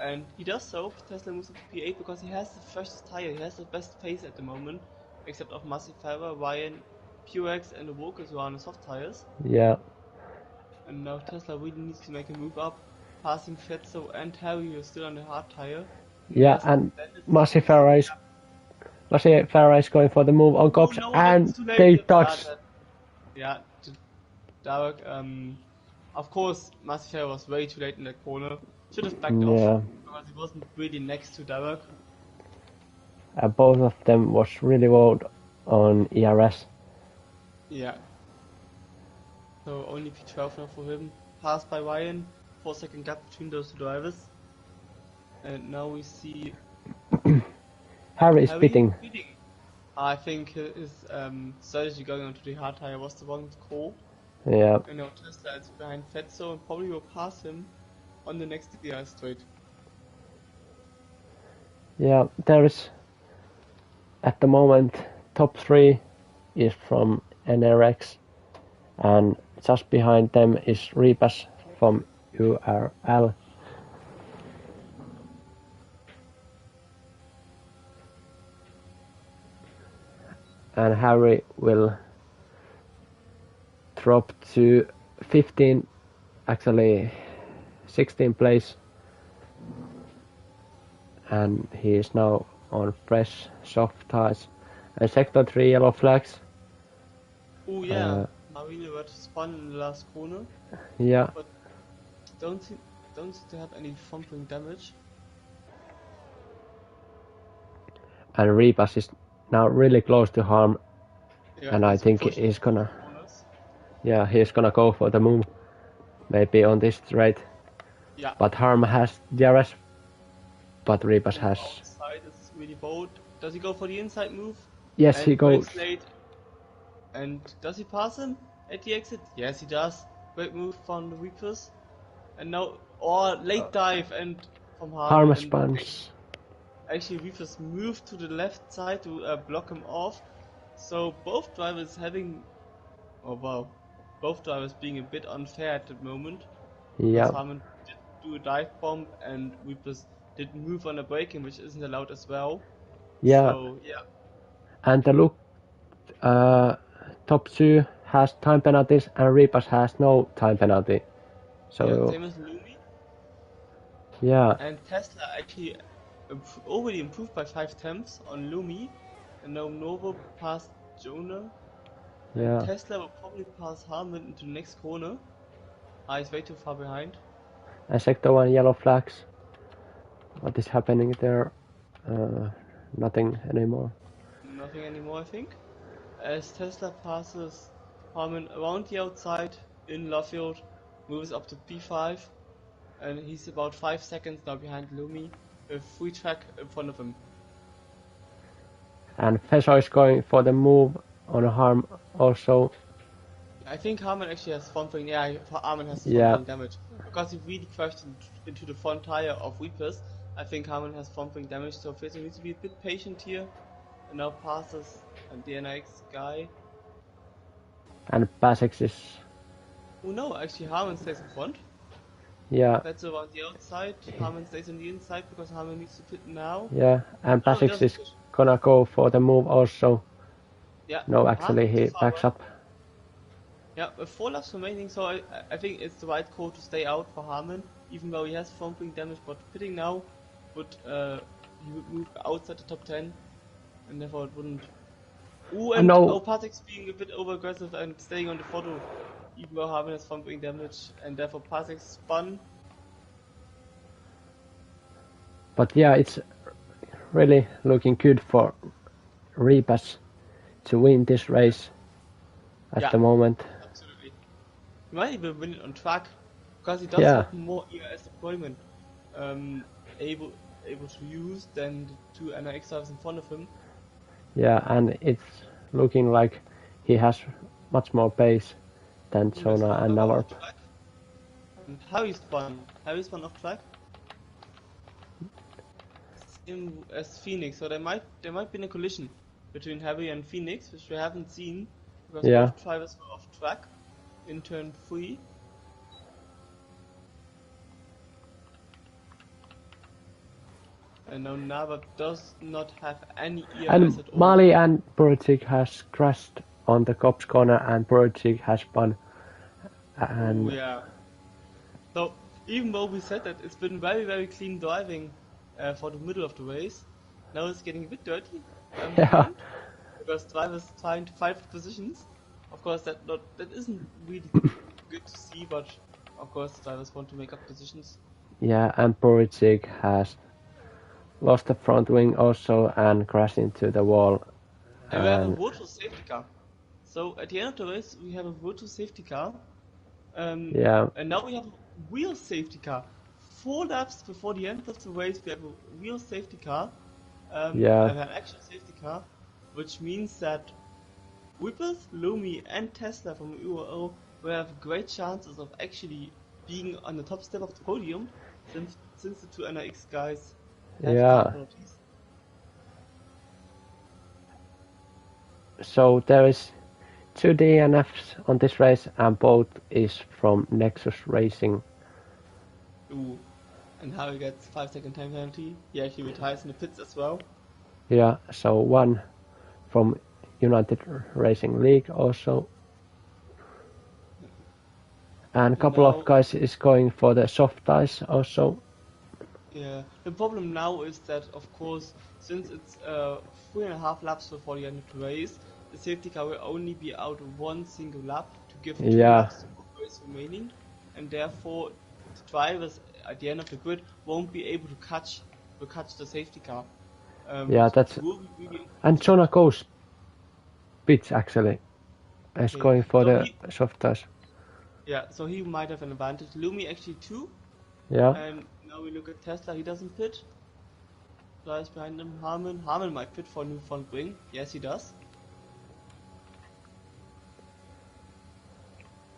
and he does so. Tesla moves up to P8 because he has the freshest tire, he has the best pace at the moment, except of Massive Fiber, Ryan, Purex, and the Walkers who are on the soft tires. Yeah. And now Tesla really needs to make a move up, passing Fetzo and Harry, who is still on the hard tire. Yeah, and Massifera is going for the move on Cops, and they touch. Derek, of course, Massive was way too late in that corner. Should have backed off because he wasn't really next to Derek. Both of them was really low on ERS. Yeah. So only P12 now for him. Passed by Ryan. 4-second gap between those two drivers. And now we see Harry is pitting. I think his strategy going onto the hard tire was the wrong call. Yeah. And now Tesla is behind Fetzo and probably will pass him on the next DI straight. Yeah, there is at the moment top 3 is from NRX, and just behind them is Repas from URL. And Harry will drop to 15, actually 16th place, and he is now on fresh soft tires. And sector 3 yellow flags. Oh yeah, Marino got spun in the last corner. Yeah. But don't seem to have any thumping damage. And Repas is now really close to Harm, and I think he's gonna. Yeah, he's gonna go for the move, maybe on this straight. Yeah. But Harm has DRS, but Repas has. Outside is really bold. Does he go for the inside move? Yes, he goes. Late. And does he pass him at the exit? Yes, he does. Great move from the Reapers. And now, late dive and from Harm spans. Actually, Reapers moved to the left side to block him off. So both drivers both drivers being a bit unfair at the moment. Yeah. Because Harmon did do a dive bomb and Reapers did move on a braking, which isn't allowed as well. Yeah. So, yeah. And the look, top 2 has time penalties and Repas has no time penalty. So. Yeah, same as Lumi. Yeah. And Tesla actually already improved by 5 tenths on Lumi, and now Novo passed Jonah. Yeah. Tesla will probably pass Harman into the next corner. He's way too far behind. And sector 1 yellow flags. What is happening there? Nothing anymore. Nothing anymore, I think. As Tesla passes Harman around the outside in Luffield, moves up to P5, and he's about 5 seconds now behind Lumi, with free track in front of him. And Feso is going for the move on Harm also. I think Harman actually has something. Yeah, Harman has Yeah. something damage because he really crashed into the front tire of Reapers. I think Harman has something damage, so Feso needs to be a bit patient here. And now passes the NRX guy. And Pasek is. Oh no, actually Harman stays in front. Yeah. Feso on the outside. Harman stays on the inside because Harman needs to pit now. Yeah. And No, he Pasek doesn't is pit. gonna go for the move also. Yeah. No, actually Harman he is far backs away. up. Yeah, with 4 laps remaining, so I think it's the right call to stay out for Harman, even though he has thumping damage, but pitting now would he would move outside the top 10, and therefore it wouldn't. Ooh, and No. Patek's being a bit over aggressive and staying on the photo, even though Harman has thumping damage, and therefore Patek spun. But yeah, it's really looking good for Repas to win this race at the moment. Absolutely. He might even win it on track, because he does Yeah. have more ERS deployment able to use than the 2 NRX drivers in front of him. Yeah, and it's looking like he has much more pace than Zona and Navarp. And Harry spun off track. Same as Phoenix, so there might be a collision between Harry and Phoenix, which we haven't seen because both drivers were off track in turn 3. And now Navarp does not have any ERS And at all. Mali and Burchik has crashed on the cops corner and Burchik has spun. And Ooh, yeah. So even though we said that it's been very, very clean driving for the middle of the race, now it's getting a bit dirty. yeah. Because drivers trying to fight for positions. Of course, that isn't really good to see, but of course, drivers want to make up positions. Yeah, and Burchik has lost the front wing also and crashed into the wall. And we have a virtual safety car. So at the end of the race, we have a virtual safety car. Yeah. And now we have a real safety car. 4 laps before the end of the race, we have a real safety car. Yeah. An actual safety car, which means that Whippers, Lumi, and Tesla from URL will have great chances of actually being on the top step of the podium, since the 2 NRX guys have car penalties. So there is 2 DNFs on this race, and both is from Nexus Racing. Ooh, and Harry gets 5-second time penalty. He actually retires in the pits as well. Yeah, so one from United Racing League also. And a couple of guys is going for the soft tires also. Yeah, the problem now is that, of course, since it's 3.5 laps before the end of the race, the safety car will only be out 1 single lap to give 2 laps to the race remaining, and therefore the drivers at the end of the grid won't be able to catch the safety car. Yeah, that's and Jonah goes pits actually. Is going for the soft tires. Yeah, so he might have an advantage. Lumi actually too. Yeah. And now we look at Tesla. He doesn't pit. Drives behind him. Harman might pit for a new front wing. Yes, he does.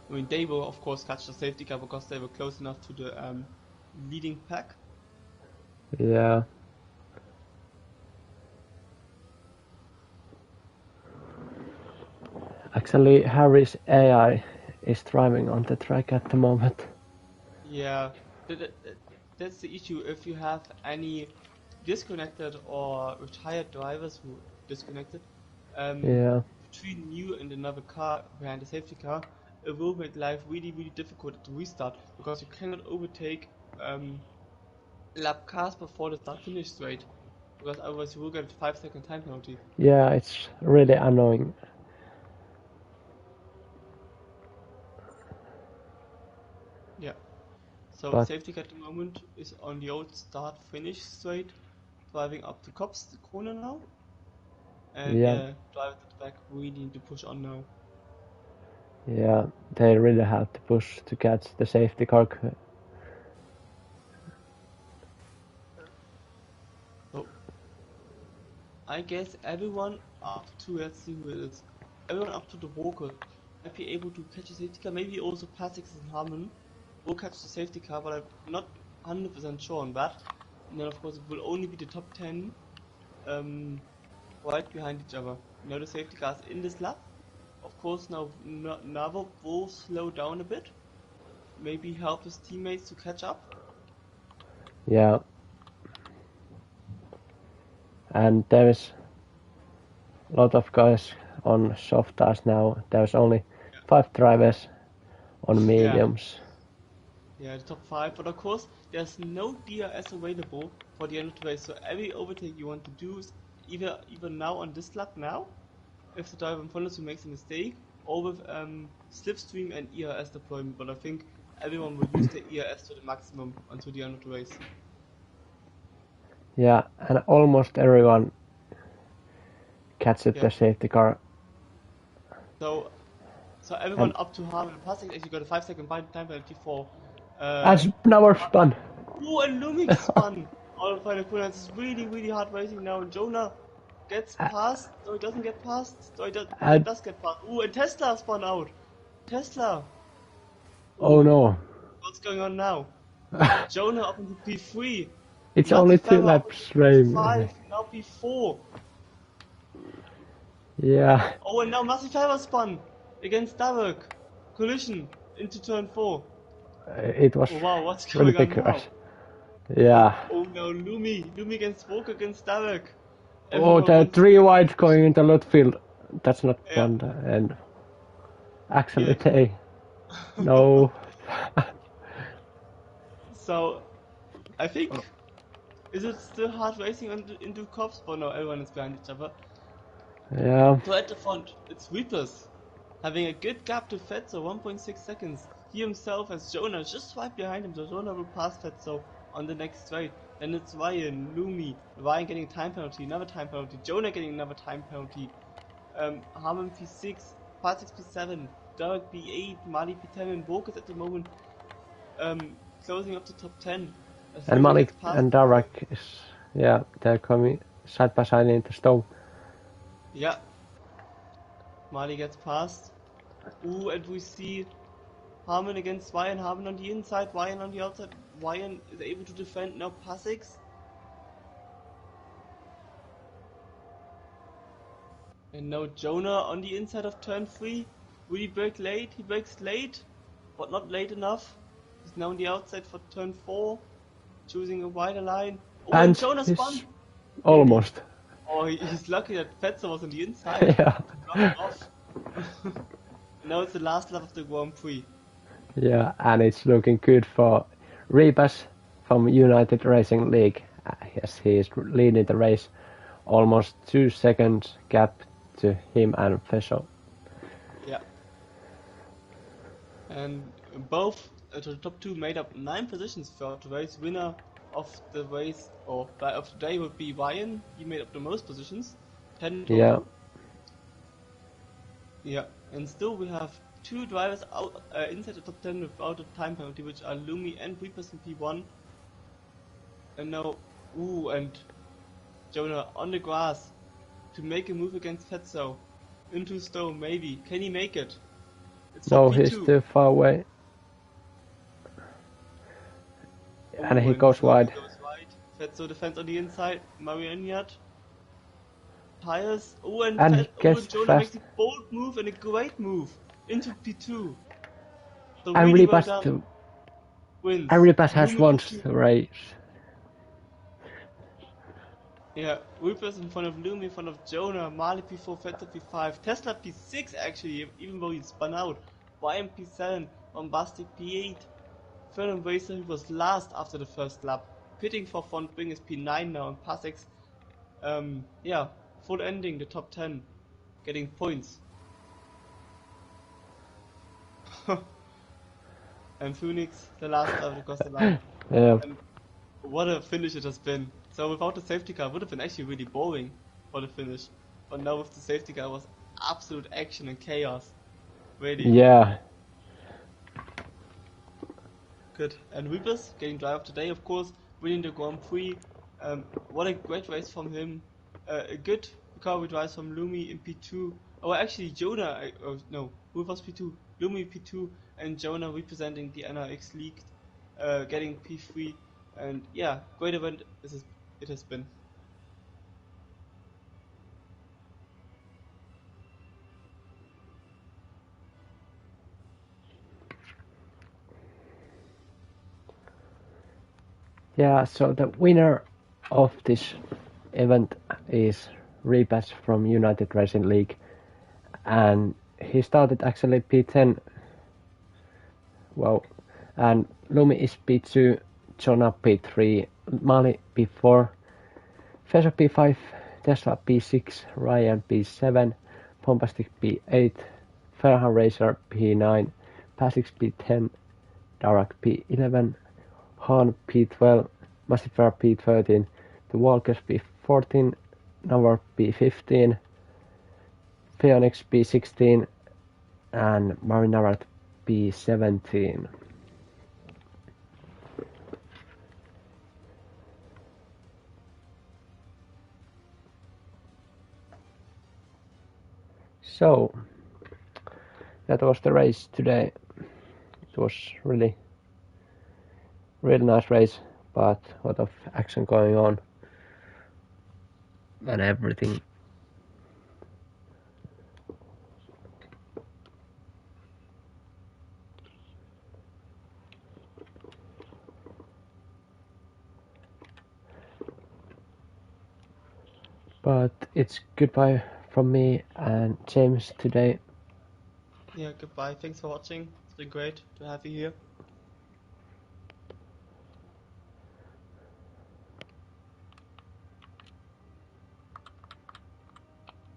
I mean, they will of course catch the safety car because they were close enough to the leading pack. Yeah. Actually, Harry's AI is driving on the track at the moment. Yeah, that's the issue. If you have any disconnected or retired drivers who disconnected between you and another car behind the safety car, it will make life really, really difficult to restart because you cannot overtake lap cars before the start-finish straight, because otherwise you will get a 5-second time penalty. Yeah, it's really annoying. So But safety car at the moment is on the old start-finish straight, driving up the Cops the corner now. And yeah, yeah, drive at the back, we need to push on now. yeah, they really have to push to catch the safety car. So I guess everyone up to, let's see who it is, everyone up to the Walker might be able to catch a safety car, maybe also Pasix and Harmon will catch the safety car, but I'm not 100% sure on that. And then of course it will only be the top 10 right behind each other. Now the safety cars in this lap. Of course now Navo will slow down a bit, maybe help his teammates to catch up. Yeah, and there's a lot of guys on soft tires now. There's only 5 drivers on Yeah. mediums. Yeah, the top 5, but of course there's no DRS available for the end of the race, so every overtake you want to do is either now on this lap now, if the driver in front of you makes a mistake, or with slipstream and ERS deployment, but I think everyone will use the ERS to the maximum until the end of the race. Yeah, and almost everyone catches Yeah. the safety car. So everyone And up to Harman and Pasek actually got a 5-second time penalty for as now we're spun. Ooh, and Lumix spun out of final corner. It's really hard racing now. And Jonah gets past. No, he doesn't get past. No, he does get past. Ooh, and Tesla spun out. Tesla. Oh Ooh, no. what's going on now? Jonah up into P3. It's Matthew only 2 Farah up laps, into Ray. P5. Now P4. Yeah, Oh, and now Matthew Farah spun against Davok. Collision into turn 4. it was Oh wow, what's really going on big now? crash. Yeah. Oh no, Lumi against Walker against Davok. Oh, Everyone the wants to 3 win. wide going into left field. That's not Yeah. fun. And actually, Yeah. they. No. So, I think, is it still hard racing into cops? But no, everyone is behind each other. Yeah. So at the front, it's Reapers, having a good gap to Fetzo, 1.6 seconds. He himself has Jonah just right behind him, so Jonah will pass Fetzo on the next straight. Then it's Ryan, Lumi, Ryan getting a time penalty, another time penalty, Jonah getting another time penalty, Harmon P6, Pasix P7, Derek P8, Mali P10, and Vocus at the moment closing up the top 10. As And Lumi Malik gets past. and Darak is. Yeah, they're coming side by side into stone. Yeah. Mali gets past. Ooh, and we see Harmon against Ryan. Harmon on the inside, Ryan on the outside. Ryan is able to defend now Pasix. And now Jonah on the inside of turn 3. Will he break late? He breaks late, but not late enough. He's now on the outside for turn 4, choosing a wider line. Oh, and Jonah spun! Almost. Oh, he's lucky that Fetzer was on the inside. Yeah. Dropped off. Now it's the last lap of the Grand Prix. Yeah, and it's looking good for Rebus from United Racing League. Yes, he is leading the race. Almost 2 seconds gap to him and Fesso. Yeah. And both the top 2 made up 9 positions throughout the race. Winner of the race, or of the day, would be Ryan. He made up the most positions, 10 total. Yeah. Yeah, and still we have 2 drivers out inside the top 10 without a time penalty, which are Lumi and Reapers in P1. And now, and Jonah on the grass to make a move against Fetzo. Into stone, maybe. Can he make it? It's No, P2. he's too far away. And he goes wide. Fetzo defends on the inside. Marianiat. Tires. And Jonah fast. makes a bold move and a great move into P2. So And really Rebus well done. Wins. And Rebus has Lumi won the race. Yeah, Reapers in front of Lumi, in front of Jonah, Mali P4, Fetzer P5, Tesla P6 actually, even though he spun out, YM P7, Bombastic P8, Fernand Racer, who was last after the first lap, pitting for front wing is P9 now, and Pasix, full ending the top 10, getting points. and Phoenix, the last driver to cross the line. Yeah. And what a finish it has been. So without the safety car, it would have been actually really boring for the finish. But now with the safety car, it was absolute action and chaos. Really Yeah. good. And Weepers getting driver of the day, of course, winning the Grand Prix. What a great race from him. A good car we drive from Lumi in P2. Oh, actually, Jonah. No, who was P2? Lumi P2 and Jonah representing the NRX League, getting P3. And yeah, great event it has been. Yeah, so the winner of this event is Repass from United Racing League, and he started actually P10. Well, and Lumi is P2, Jonah P3, Mali P4, Fesha P5, Tesla P6, Ryan P7, Bombastic P8, Ferhan Racer P9, Pasix P10, Darak P11, Han P12, Massifer P13, The Walkers P14, Navar P15, Phoenix P16, and Marinarat P17. So, that was the race today. It was really nice race, but a lot of action going on and everything. But it's goodbye from me and James today. Yeah, goodbye. Thanks for watching. It's been great to have you here.